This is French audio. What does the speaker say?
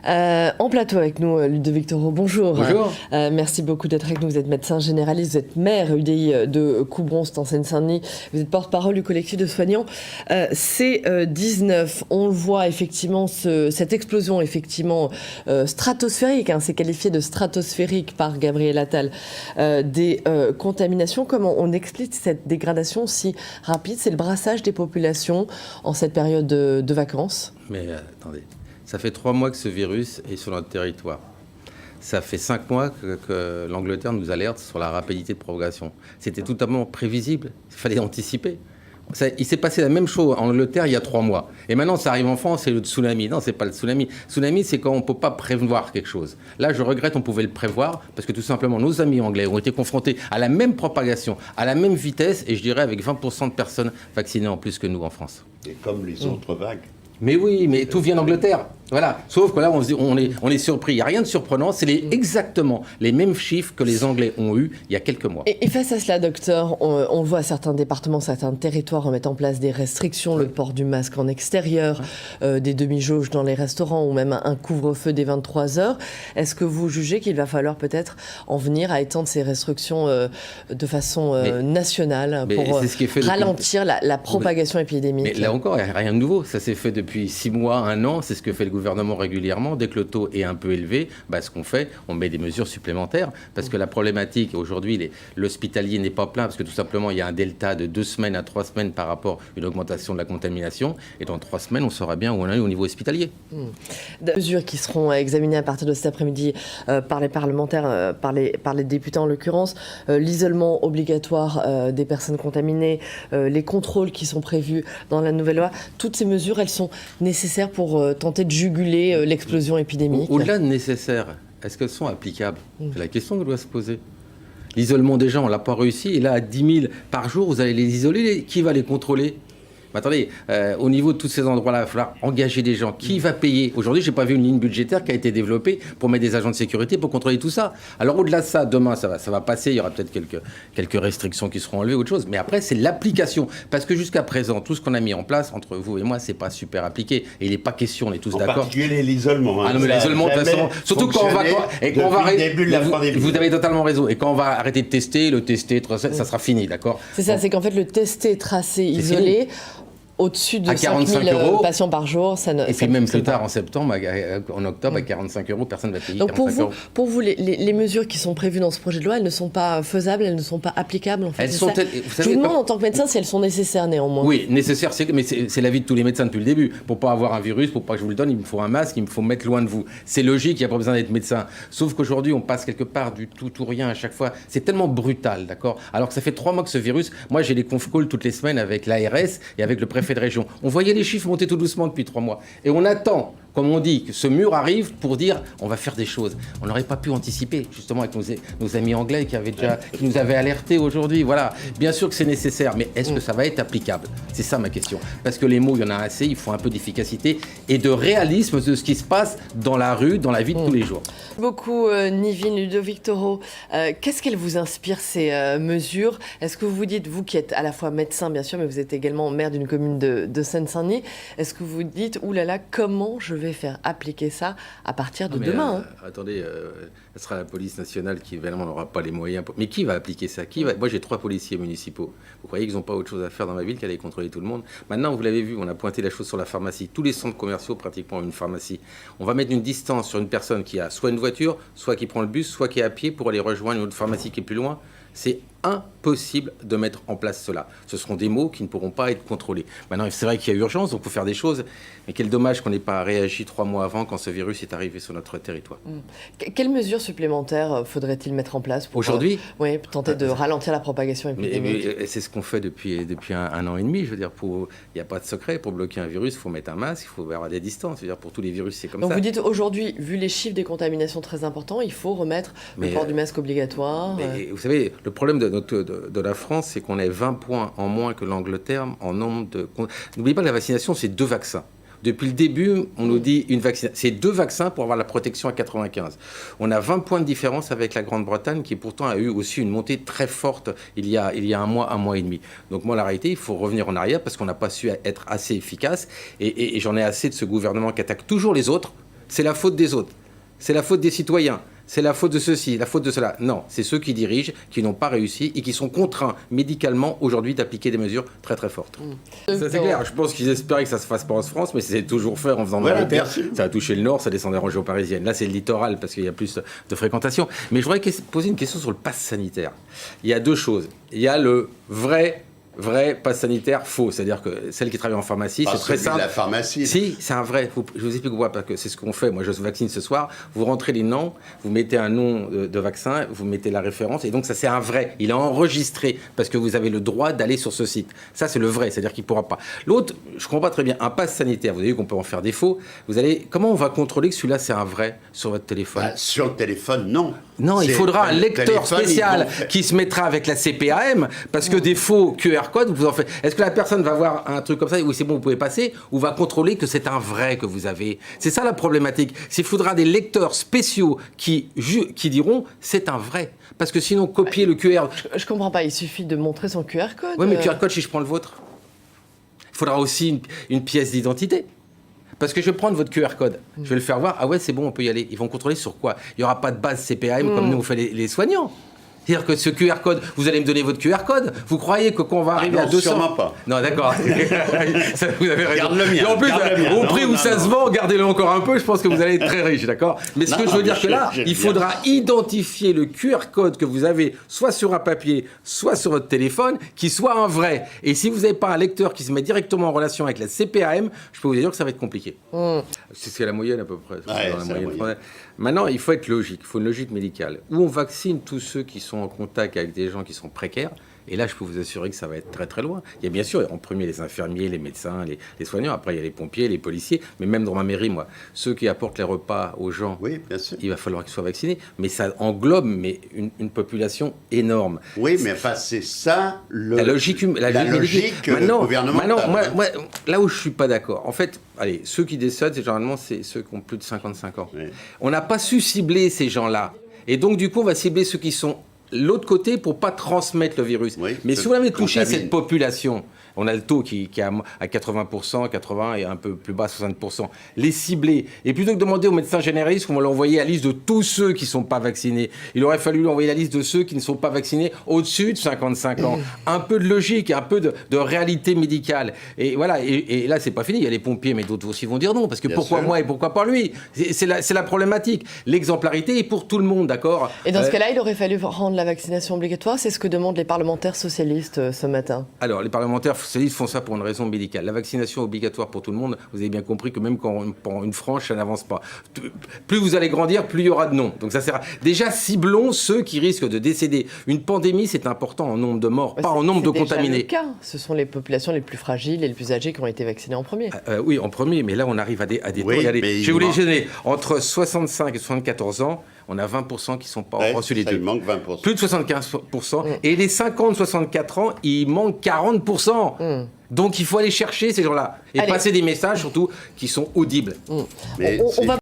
En plateau avec nous, Ludovic Toro, bonjour. Bonjour. Merci beaucoup d'être avec nous. Vous êtes médecin généraliste, vous êtes maire UDI de Coubron, c'est en Seine-Saint-Denis. Vous êtes porte-parole du collectif de soignants C19. On le voit effectivement, cette explosion effectivement stratosphérique, c'est qualifié de stratosphérique par Gabriel Attal, des contaminations. Comment on explique cette dégradation si rapide? C'est le brassage des populations en cette période de vacances? Mais attendez, ça fait 3 mois que ce virus est sur notre territoire. Ça fait 5 mois que l'Angleterre nous alerte sur la rapidité de propagation. C'était totalement prévisible, il fallait anticiper. Il s'est passé la même chose en Angleterre il y a 3 mois. Et maintenant, ça arrive en France, c'est le tsunami. Non, c'est pas le tsunami. Tsunami, c'est quand on ne peut pas prévoir quelque chose. Là, je regrette, on pouvait le prévoir parce que tout simplement, nos amis anglais ont été confrontés à la même propagation, à la même vitesse, et je dirais avec 20% de personnes vaccinées en plus que nous en France. Et comme les autres vagues. Mais oui, mais tout vient d'Angleterre. Voilà. Sauf que là, on est surpris. Il n'y a rien de surprenant. C'est exactement les mêmes chiffres que les Anglais ont eus il y a quelques mois. Et face à cela, docteur, on voit certains départements, certains territoires mettre en place des restrictions, le port du masque en extérieur, des demi-jauges dans les restaurants ou même un couvre-feu dès 23 heures. Est-ce que vous jugez qu'il va falloir peut-être en venir à étendre ces restrictions de façon nationale pour ralentir la propagation épidémique? Mais là encore, il n'y a rien de nouveau. Ça s'est fait depuis 6 mois, 1 an. C'est ce que fait le gouvernement régulièrement. Dès que le taux est un peu élevé, ce qu'on fait, on met des mesures supplémentaires. Parce que la problématique, aujourd'hui, l'hospitalier n'est pas plein parce que tout simplement, il y a un delta de 2 semaines à 3 semaines par rapport à une augmentation de la contamination. Et dans 3 semaines, on saura bien où on est au niveau hospitalier. Des mesures qui seront examinées à partir de cet après-midi par les parlementaires, par les députés en l'occurrence, l'isolement obligatoire des personnes contaminées, les contrôles qui sont prévus dans la nouvelle loi. Toutes ces mesures, elles sont nécessaires pour tenter de juguler l'explosion épidémique. Au-delà de nécessaires, est-ce qu'elles sont applicables? C'est la question que doit se poser. L'isolement des gens, on ne l'a pas réussi. Et là, à 10 000 par jour, vous allez les isoler. Qui va les contrôler? Mais attendez, au niveau de tous ces endroits-là, il va falloir engager des gens. Qui va payer? Aujourd'hui, je n'ai pas vu une ligne budgétaire qui a été développée pour mettre des agents de sécurité pour contrôler tout ça. Alors au-delà de ça, demain, ça va passer. Il y aura peut-être quelques restrictions qui seront enlevées, autre chose. Mais après, c'est l'application. Parce que jusqu'à présent, tout ce qu'on a mis en place, entre vous et moi, c'est pas super appliqué. Et il n'est pas question, on est tous d'accord. En particulier l'isolement. Ah non, mais l'isolement, de toute façon, surtout quand on va... Vous avez totalement raison. Et quand on va arrêter de tester, ça sera fini, d'accord? C'est ça, c'est qu'en fait, le tester, tracé, isolé... Au-dessus de 5 000 patients par jour, ça ne... Et puis même plus tard, en septembre, en octobre, à 45 €, personne ne va payer. Donc pour vous, les mesures qui sont prévues dans ce projet de loi, elles ne sont pas faisables, elles ne sont pas applicables en fait. Je vous demande en tant que médecin si elles sont nécessaires néanmoins. Oui, nécessaires, mais c'est l'avis de tous les médecins depuis le début. Pour ne pas avoir un virus, pour pas que je vous le donne, il me faut un masque, il me faut mettre loin de vous. C'est logique, il n'y a pas besoin d'être médecin. Sauf qu'aujourd'hui, on passe quelque part du tout ou rien à chaque fois. C'est tellement brutal, d'accord? Alors que ça fait 3 mois que ce virus, moi j'ai des conf calls toutes les semaines avec l'ARS et avec le préfet de région. On voyait les chiffres monter tout doucement depuis 3 mois. Et on attend, comme on dit, que ce mur arrive pour dire on va faire des choses. On n'aurait pas pu anticiper, justement, avec nos amis anglais qui nous avaient alertés aujourd'hui. Voilà, bien sûr que c'est nécessaire, mais est-ce que ça va être applicable? C'est ça ma question. Parce que les mots, il y en a assez, il faut un peu d'efficacité et de réalisme de ce qui se passe dans la rue, dans la vie de tous les jours. Beaucoup, Nivine, Ludovic Toro. Qu'est-ce qu'elles vous inspirent, ces mesures? Est-ce que vous vous dites, vous qui êtes à la fois médecin, bien sûr, mais vous êtes également maire d'une commune de Seine-Saint-Denis, est-ce que vous vous dites, oulala, comment je vais faire appliquer ça à partir de demain Attendez, ce sera la police nationale qui, évidemment, n'aura pas les moyens. Mais qui va appliquer ça? Moi, j'ai 3 policiers municipaux. Vous croyez qu'ils n'ont pas autre chose à faire dans ma ville qu'aller contrôler tout le monde? Maintenant, vous l'avez vu, on a pointé la chose sur la pharmacie. Tous les centres commerciaux, pratiquement, ont une pharmacie. On va mettre une distance sur une personne qui a soit une voiture, soit qui prend le bus, soit qui est à pied pour aller rejoindre une autre pharmacie qui est plus loin. C'est impossible de mettre en place cela. Ce seront des mots qui ne pourront pas être contrôlés. Maintenant, c'est vrai qu'il y a urgence, donc il faut faire des choses. Mais quel dommage qu'on n'ait pas réagi 3 mois avant quand ce virus est arrivé sur notre territoire. Quelles mesures supplémentaires faudrait-il mettre en place pour aujourd'hui tenter de ralentir la propagation épidémique? Mais c'est ce qu'on fait depuis un an et demi. Je veux dire, il n'y a pas de secret. Pour bloquer un virus, il faut mettre un masque, il faut avoir des distances. Je veux dire, pour tous les virus, c'est comme ça. Donc vous dites aujourd'hui, vu les chiffres des contaminations très importants, il faut remettre le port du masque obligatoire. Vous savez, le problème de la France, c'est qu'on est 20 points en moins que l'Angleterre en nombre de... N'oubliez pas que la vaccination, c'est 2 vaccins. Depuis le début, on nous dit une vaccination. C'est 2 vaccins pour avoir la protection à 95. On a 20 points de différence avec la Grande-Bretagne qui pourtant a eu aussi une montée très forte il y a 1 mois et demi. Donc moi, la réalité, il faut revenir en arrière parce qu'on n'a pas su être assez efficace. Et j'en ai assez de ce gouvernement qui attaque toujours les autres. c'est la faute des autres, c'est la faute des citoyens, c'est la faute de ceci, la faute de cela. Non, c'est ceux qui dirigent, qui n'ont pas réussi et qui sont contraints médicalement aujourd'hui d'appliquer des mesures très très fortes. Ça c'est clair, je pense qu'ils espéraient que ça se fasse pas en France, mais c'est toujours fait en faisant de la terre. Ça a touché le nord, ça descendait en région parisienne. Là c'est le littoral parce qu'il y a plus de fréquentation. Mais je voudrais poser une question sur le pass sanitaire. Il y a deux choses. Il y a le vrai pass sanitaire faux, c'est-à-dire que celle qui travaille en pharmacie, c'est très simple. La pharmacie. Si, c'est un vrai. Je vous explique pourquoi, parce que c'est ce qu'on fait. Moi, je vaccine ce soir. Vous rentrez les noms, vous mettez un nom de vaccin, vous mettez la référence, et donc ça c'est un vrai. Il est enregistré parce que vous avez le droit d'aller sur ce site. Ça c'est le vrai, c'est-à-dire qu'il ne pourra pas. L'autre, je comprends pas très bien. Un pass sanitaire, vous avez vu qu'on peut en faire des faux. Comment on va contrôler que celui-là c'est un vrai sur votre téléphone? Sur le téléphone, non. Non, il faudra un lecteur spécial qui se mettra avec la CPAM, parce que des faux QR codes, vous en faites. Est-ce que la personne va voir un truc comme ça, oui c'est bon, vous pouvez passer, ou va contrôler que c'est un vrai que vous avez? C'est ça la problématique. Il faudra des lecteurs spéciaux qui diront c'est un vrai. Parce que sinon, copier le QR... Je comprends pas, il suffit de montrer son QR code. Oui, mais le QR code, si je prends le vôtre, il faudra aussi une pièce d'identité. Parce que je vais prendre votre QR code, je vais le faire voir, ah ouais c'est bon, on peut y aller. Ils vont contrôler sur quoi? Il n'y aura pas de base CPAM comme nous on fait les soignants. C'est-à-dire que ce QR code, vous allez me donner votre QR code. Vous croyez que quand on va arriver à 200... sûrement pas. Non, d'accord. Vous avez raison. Garde le mien. Et en plus, au prix où ça se vend, gardez-le encore un peu, je pense que vous allez être très riche, d'accord? Mais ce que je veux dire que là, il faudra identifier le QR code que vous avez, soit sur un papier, soit sur votre téléphone, qui soit un vrai. Et si vous n'avez pas un lecteur qui se met directement en relation avec la CPAM, je peux vous dire que ça va être compliqué. C'est la moyenne à peu près. Maintenant, il faut être logique, il faut une logique médicale. Où on vaccine tous ceux qui sont en contact avec des gens qui sont précaires, et là, je peux vous assurer que ça va être très très loin. Il y a bien sûr, en premier, les infirmiers, les médecins, les soignants, après il y a les pompiers, les policiers, mais même dans ma mairie, moi, ceux qui apportent les repas aux gens, oui, bien sûr. Il va falloir qu'ils soient vaccinés, mais ça englobe une population énorme. Oui, mais enfin, c'est ça la logique gouvernementale. Moi, là où je suis pas d'accord, en fait, allez, ceux qui décèdent, généralement, c'est ceux qui ont plus de 55 ans. Oui. On n'a pas su cibler ces gens-là, et donc du coup, on va cibler ceux qui sont l'autre côté pour pas transmettre le virus. Oui, mais si vous avez touché cette population, on a le taux qui est à 80%, 80% et un peu plus bas, 60%. Les cibler. Et plutôt que de demander aux médecins généralistes qu'on va l'envoyer la liste de tous ceux qui ne sont pas vaccinés, il aurait fallu lui envoyer la liste de ceux qui ne sont pas vaccinés au-dessus de 55 ans. Un peu de logique, un peu de réalité médicale. Et voilà, et là, c'est pas fini. Il y a les pompiers, mais d'autres aussi vont dire non. Parce que pourquoi moi et pourquoi pas lui? C'est la problématique. L'exemplarité est pour tout le monde, d'accord? Et dans ce cas-là, il aurait fallu rendre la vaccination obligatoire. C'est ce que demandent les parlementaires socialistes ce matin. Alors, les parlementaires socialistes font ça pour une raison médicale. La vaccination obligatoire pour tout le monde, vous avez bien compris que même quand on prend une frange, ça n'avance pas. Plus vous allez grandir, plus il y aura de non. Donc ça sert à... Déjà, ciblons ceux qui risquent de décéder. Une pandémie, c'est important en nombre de morts, pas en nombre de contaminés. C'est déjà le cas. Ce sont les populations les plus fragiles et les plus âgées qui ont été vaccinées en premier. Oui, en premier, mais là, on arrive à des taux. Je vais vous les gêner. Entre 65 et 74 ans, on a 20% qui ne sont pas reçus les deux. Il manque 20%. Plus de 75%. Et les 50-64 ans, il manque 40%. Donc il faut aller chercher ces gens-là. Et passer des messages surtout qui sont audibles. Mais on va